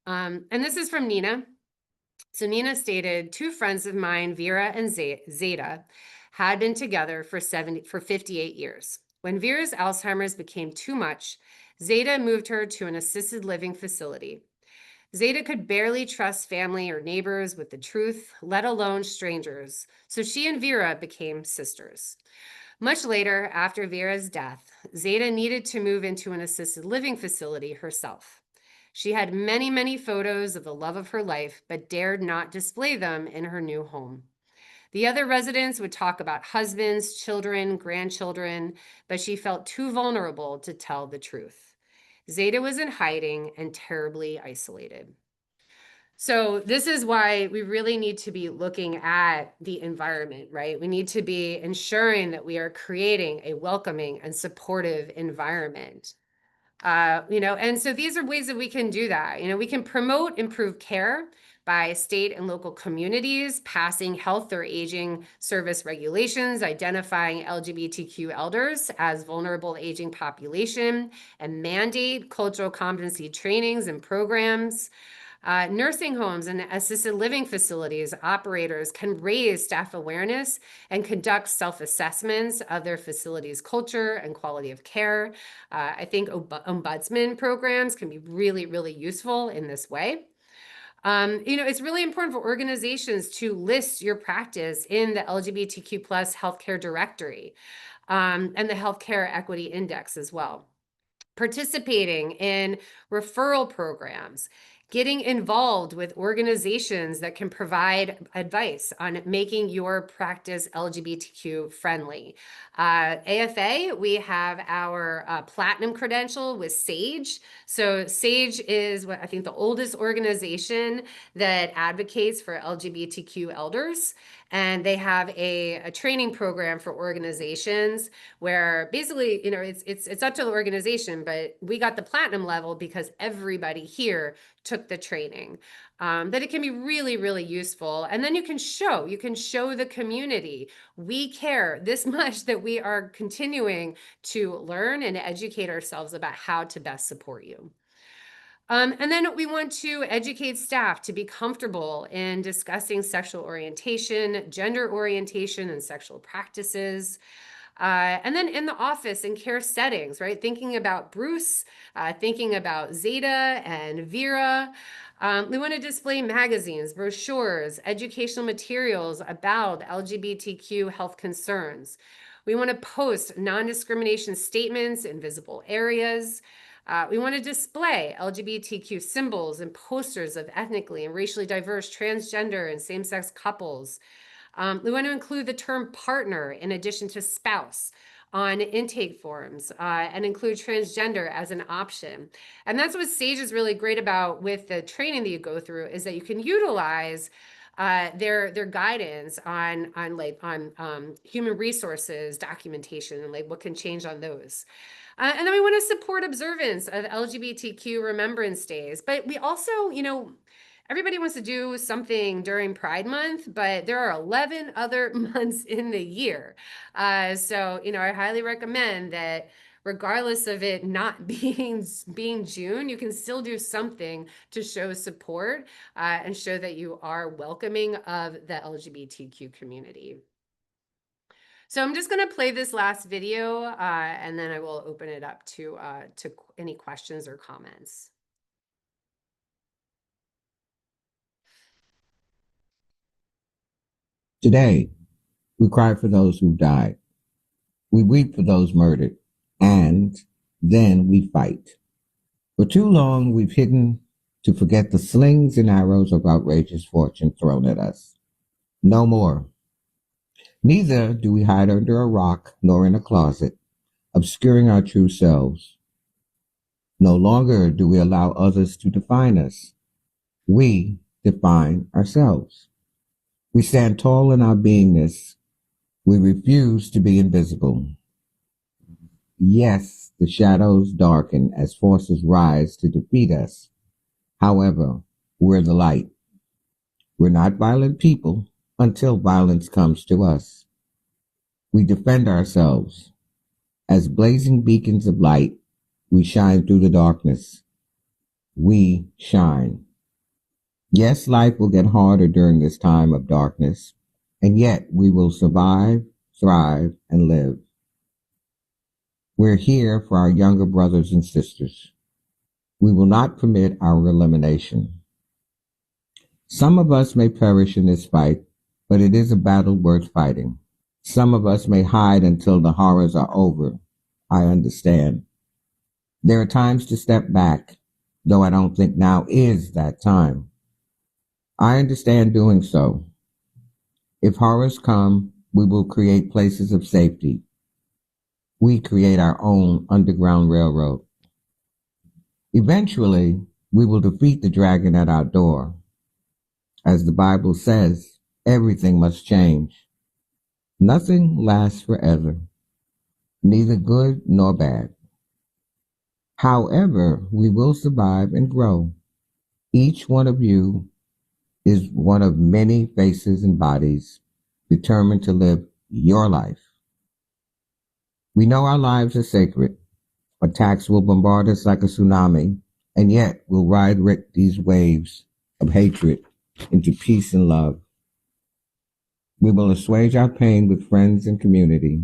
And this is from Nina. So Nina stated, 2 friends of mine, Vera and Zeta, had been together for 58 years. When Vera's Alzheimer's became too much, Zeta moved her to an assisted living facility. Zeta could barely trust family or neighbors with the truth, let alone strangers, so she and Vera became sisters. Much later, after Vera's death, Zeta needed to move into an assisted living facility herself. She had many, many photos of the love of her life, but dared not display them in her new home. The other residents would talk about husbands, children, grandchildren, but she felt too vulnerable to tell the truth. Zeta was in hiding and terribly isolated. So this is why we really need to be looking at the environment, right? We need to be ensuring that we are creating a welcoming and supportive environment. And so these are ways that we can do that. We can promote improved care by state and local communities, passing health or aging service regulations, identifying LGBTQ elders as vulnerable aging population, and mandate cultural competency trainings and programs. Nursing homes and assisted living facilities operators can raise staff awareness and conduct self-assessments of their facilities' culture and quality of care. I think ombudsman programs can be really, really useful in this way. It's really important for organizations to list your practice in the LGBTQ plus healthcare directory and the healthcare equity index as well. Participating in referral programs, getting involved with organizations that can provide advice on making your practice LGBTQ friendly. AFA, we have our platinum credential with SAGE. So SAGE is what I think the oldest organization that advocates for LGBTQ elders. And they have a training program for organizations where basically, it's up to the organization, but we got the platinum level because everybody here took the training. That it can be really, really useful. And then you can show the community, we care this much that we are continuing to learn and educate ourselves about how to best support you. And then we want to educate staff to be comfortable in discussing sexual orientation, gender orientation, and sexual practices. And then in the office and care settings, right? Thinking about Bruce, thinking about Zeta and Vera. We want to display magazines, brochures, educational materials about LGBTQ health concerns. We want to post non-discrimination statements in visible areas. We want to display LGBTQ symbols and posters of ethnically and racially diverse transgender and same-sex couples. We want to include the term partner in addition to spouse on intake forms and include transgender as an option. And that's what SAGE is really great about with the training that you go through, is that you can utilize their guidance on human resources documentation and like what can change on those. And then we want to support observance of LGBTQ Remembrance Days. But we also, everybody wants to do something during Pride Month, but there are 11 other months in the year. So, I highly recommend that regardless of it not being June, you can still do something to show support and show that you are welcoming of the LGBTQ community. So I'm just going to play this last video and then I will open it up to any questions or comments. Today, we cry for those who died. We weep for those murdered. And then we fight. For too long, we've hidden to forget the slings and arrows of outrageous fortune thrown at us. No more. Neither do we hide under a rock nor in a closet, obscuring our true selves. No longer do we allow others to define us. We define ourselves. We stand tall in our beingness. We refuse to be invisible. Yes, the shadows darken as forces rise to defeat us. However, we're the light. We're not violent people until violence comes to us. We defend ourselves. As blazing beacons of light, we shine through the darkness. We shine. Yes, life will get harder during this time of darkness, and yet we will survive, thrive, and live. We're here for our younger brothers and sisters. We will not permit our elimination. Some of us may perish in this fight, but it is a battle worth fighting. Some of us may hide until the horrors are over. I understand. There are times to step back, though I don't think now is that time. I understand doing so. If horrors come, we will create places of safety. We create our own underground railroad. Eventually, we will defeat the dragon at our door. As the Bible says, everything must change. Nothing lasts forever, neither good nor bad. However, we will survive and grow. Each one of you is one of many faces and bodies determined to live your life. We know our lives are sacred. Attacks will bombard us like a tsunami, and yet we'll ride these waves of hatred into peace and love. We will assuage our pain with friends and community.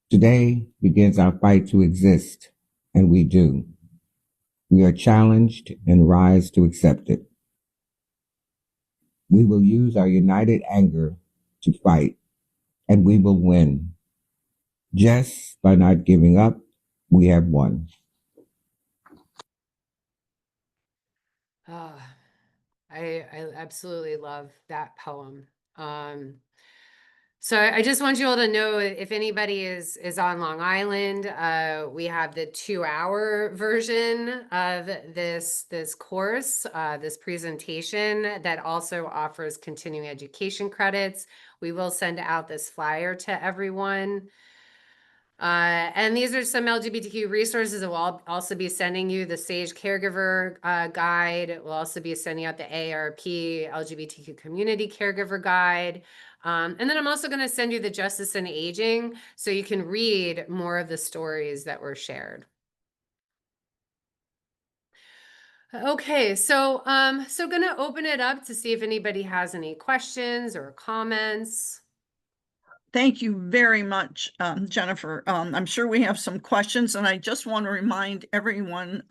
Today begins our fight to exist, and we do. We are challenged and rise to accept it. We will use our united anger to fight, and we will win. Just by not giving up, we have won. Oh, I absolutely love that poem. So I just want you all to know, if anybody is on Long Island, we have the 2-hour version of this course, this presentation that also offers continuing education credits. We will send out this flyer to everyone. And these are some LGBTQ resources. It will also be sending you the SAGE Caregiver Guide. It will also be sending out the AARP LGBTQ Community Caregiver Guide. And then I'm also going to send you the Justice and Aging so you can read more of the stories that were shared. Okay, so gonna open it up to see if anybody has any questions or comments. Thank you very much, Jennifer. I'm sure we have some questions, and I just want to remind everyone,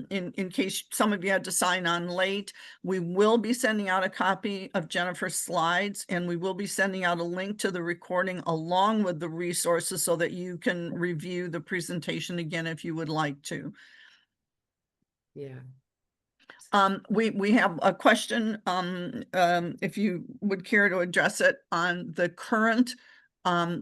in case some of you had to sign on late, we will be sending out a copy of Jennifer's slides, and we will be sending out a link to the recording along with the resources so that you can review the presentation again if you would like to. Yeah. We have a question, if you would care to address it, on the current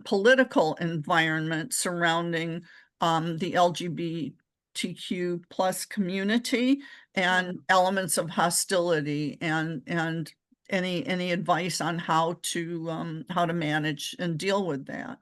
political environment surrounding the LGBTQ plus community and elements of hostility, and any advice on how to manage and deal with that.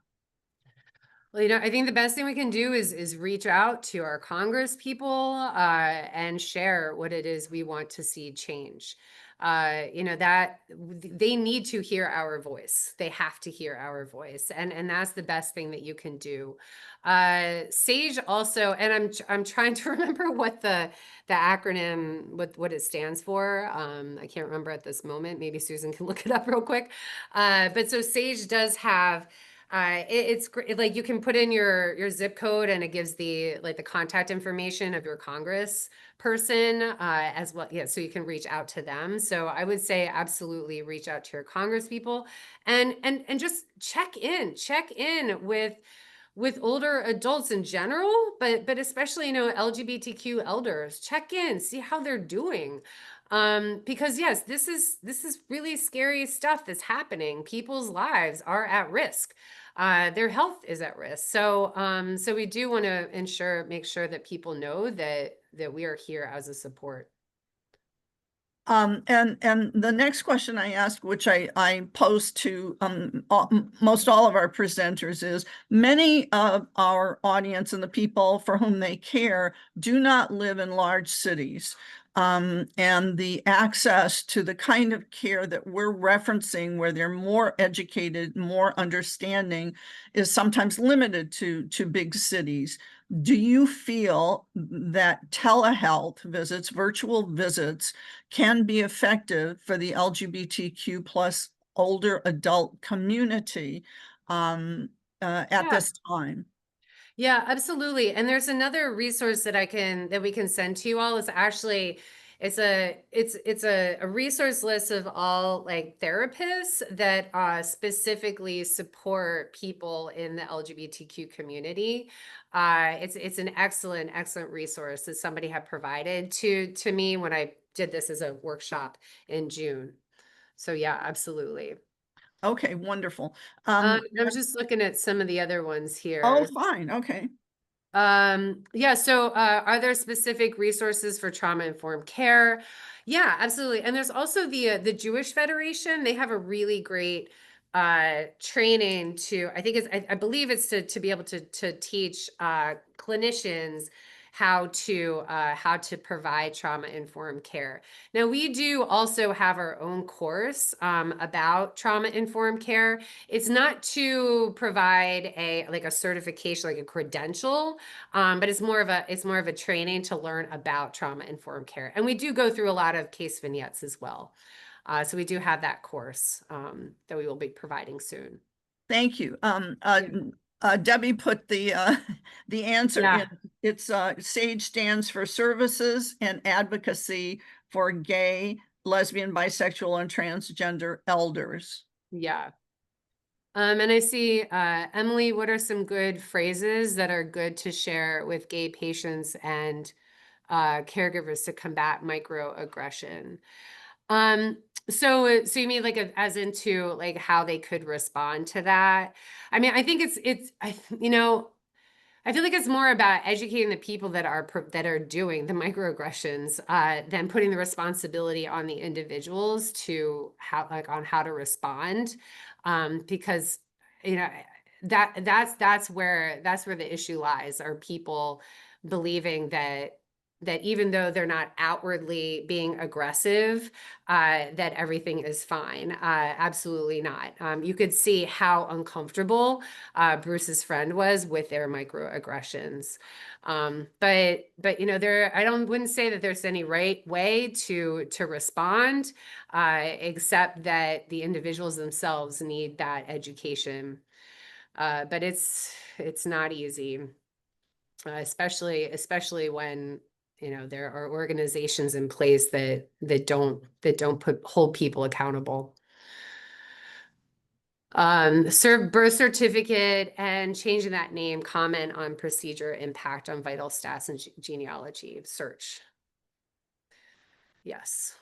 Well, I think the best thing we can do is reach out to our Congress people and share what it is we want to see change. That they need to hear our voice. They have to hear our voice, and that's the best thing that you can do. Sage also, and I'm trying to remember what the acronym, what it stands for. I can't remember at this moment. Maybe Susan can look it up real quick. But so Sage does have. It's great. Like, you can put in your zip code, and it gives the contact information of your Congress person as well. Yeah, so you can reach out to them. So I would say absolutely reach out to your Congress people, and just check in with older adults in general, but especially LGBTQ elders. Check in, see how they're doing. Because yes, this is really scary stuff that's happening. People's lives are at risk. Their health is at risk. So we do want to make sure that people know that we are here as a support. And the next question I ask, which I pose to most all of our presenters, is many of our audience and the people for whom they care do not live in large cities. And the access to the kind of care that we're referencing, where they're more educated, more understanding, is sometimes limited to big cities. Do you feel that telehealth visits, virtual visits, can be effective for the LGBTQ plus older adult community at this time? Yeah, absolutely. And there's another resource that we can send to you all. It's actually it's a resource list of all therapists that specifically support people in the LGBTQ community. It's an excellent resource that somebody had provided to me when I did this as a workshop in June. So yeah, absolutely. Okay, wonderful. I'm just looking at some of the other ones here. Oh, fine. Okay. Yeah, so are there specific resources for trauma-informed care? Yeah, absolutely. And there's also the Jewish Federation. They have a really great training I believe it's to be able to teach clinicians how to provide trauma-informed care. Now, we do also have our own course about trauma-informed care. It's not to provide a certification, like a credential, but it's more of a training to learn about trauma-informed care. And we do go through a lot of case vignettes as well. So we do have that course that we will be providing soon. Thank you. Debbie put the answer in. It's SAGE stands for Services and Advocacy for Gay, Lesbian, Bisexual, and Transgender Elders. Yeah. And I see, Emily, what are some good phrases that are good to share with gay patients and caregivers to combat microaggression? So you mean as into how they could respond to that? I mean, I think I feel like it's more about educating the people that are doing the microaggressions than putting the responsibility on the individuals to on how to respond, because that's where the issue lies. Are people believing that that even though they're not outwardly being aggressive, that everything is fine. Absolutely not. You could see how uncomfortable Bruce's friend was with their microaggressions. But you know, wouldn't say that there's any right way to respond, except that the individuals themselves need that education. But it's not easy, especially when, you know, there are organizations in place that don't hold people accountable. Serve birth certificate and changing that name, comment on procedure, impact on vital stats and genealogy search. Yes.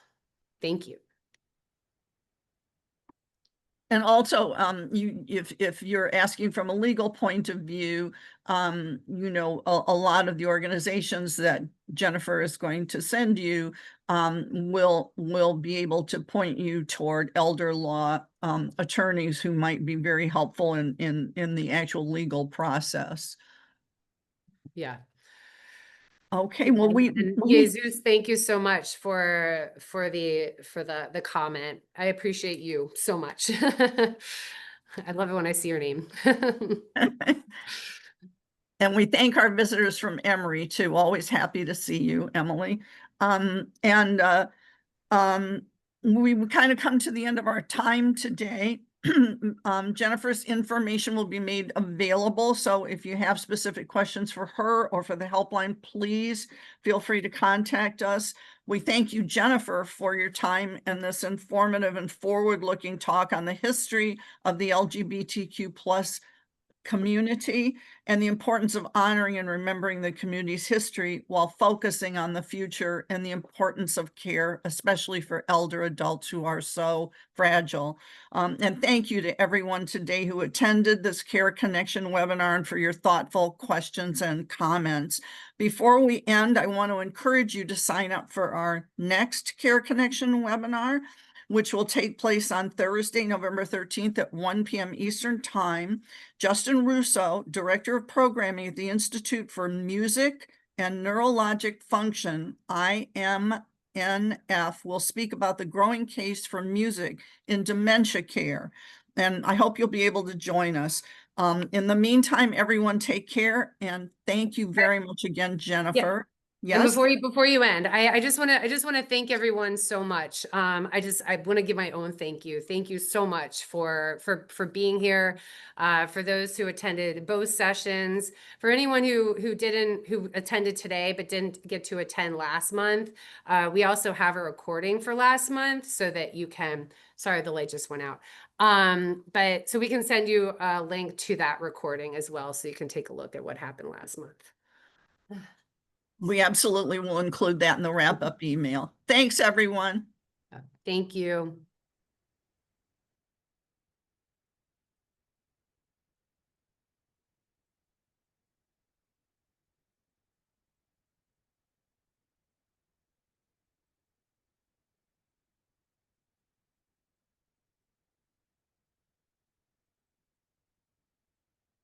Thank you. And also, if you're asking from a legal point of view, you know, a lot of the organizations that Jennifer is going to send you will be able to point you toward elder law attorneys who might be very helpful in the actual legal process. Yeah. Okay, well, And Jesus, thank you so much for the comment. I appreciate you so much. I love it when I see your name. And we thank our visitors from Emory too. Always happy to see you, Emily. We kind of come to the end of our time today. Jennifer's information will be made available. So if you have specific questions for her or for the helpline, please feel free to contact us. We thank you, Jennifer, for your time and this informative and forward-looking talk on the history of the LGBTQ+ community and the importance of honoring and remembering the community's history while focusing on the future and the importance of care, especially for elder adults who are so fragile. And thank you to everyone today who attended this Care Connection webinar and for your thoughtful questions and comments. Before we end, I want to encourage you to sign up for our next Care Connection webinar, which will take place on Thursday, November 13th at 1 p.m. Eastern Time. Justin Russo, Director of Programming at the Institute for Music and Neurologic Function, IMNF, will speak about the growing case for music in dementia care. And I hope you'll be able to join us. In the meantime, everyone take care, and thank you very much again, Jennifer. And Yes. before you end, I just want to thank everyone so much. I want to give my own thank you. Thank you so much for being here. For those who attended both sessions, for anyone who attended today but didn't get to attend last month, we also have a recording for last month so that you can. Sorry, the light just went out. But so we can send you a link to that recording as well, so you can take a look at what happened last month. We absolutely will include that in the wrap-up email. Thanks, everyone. Thank you.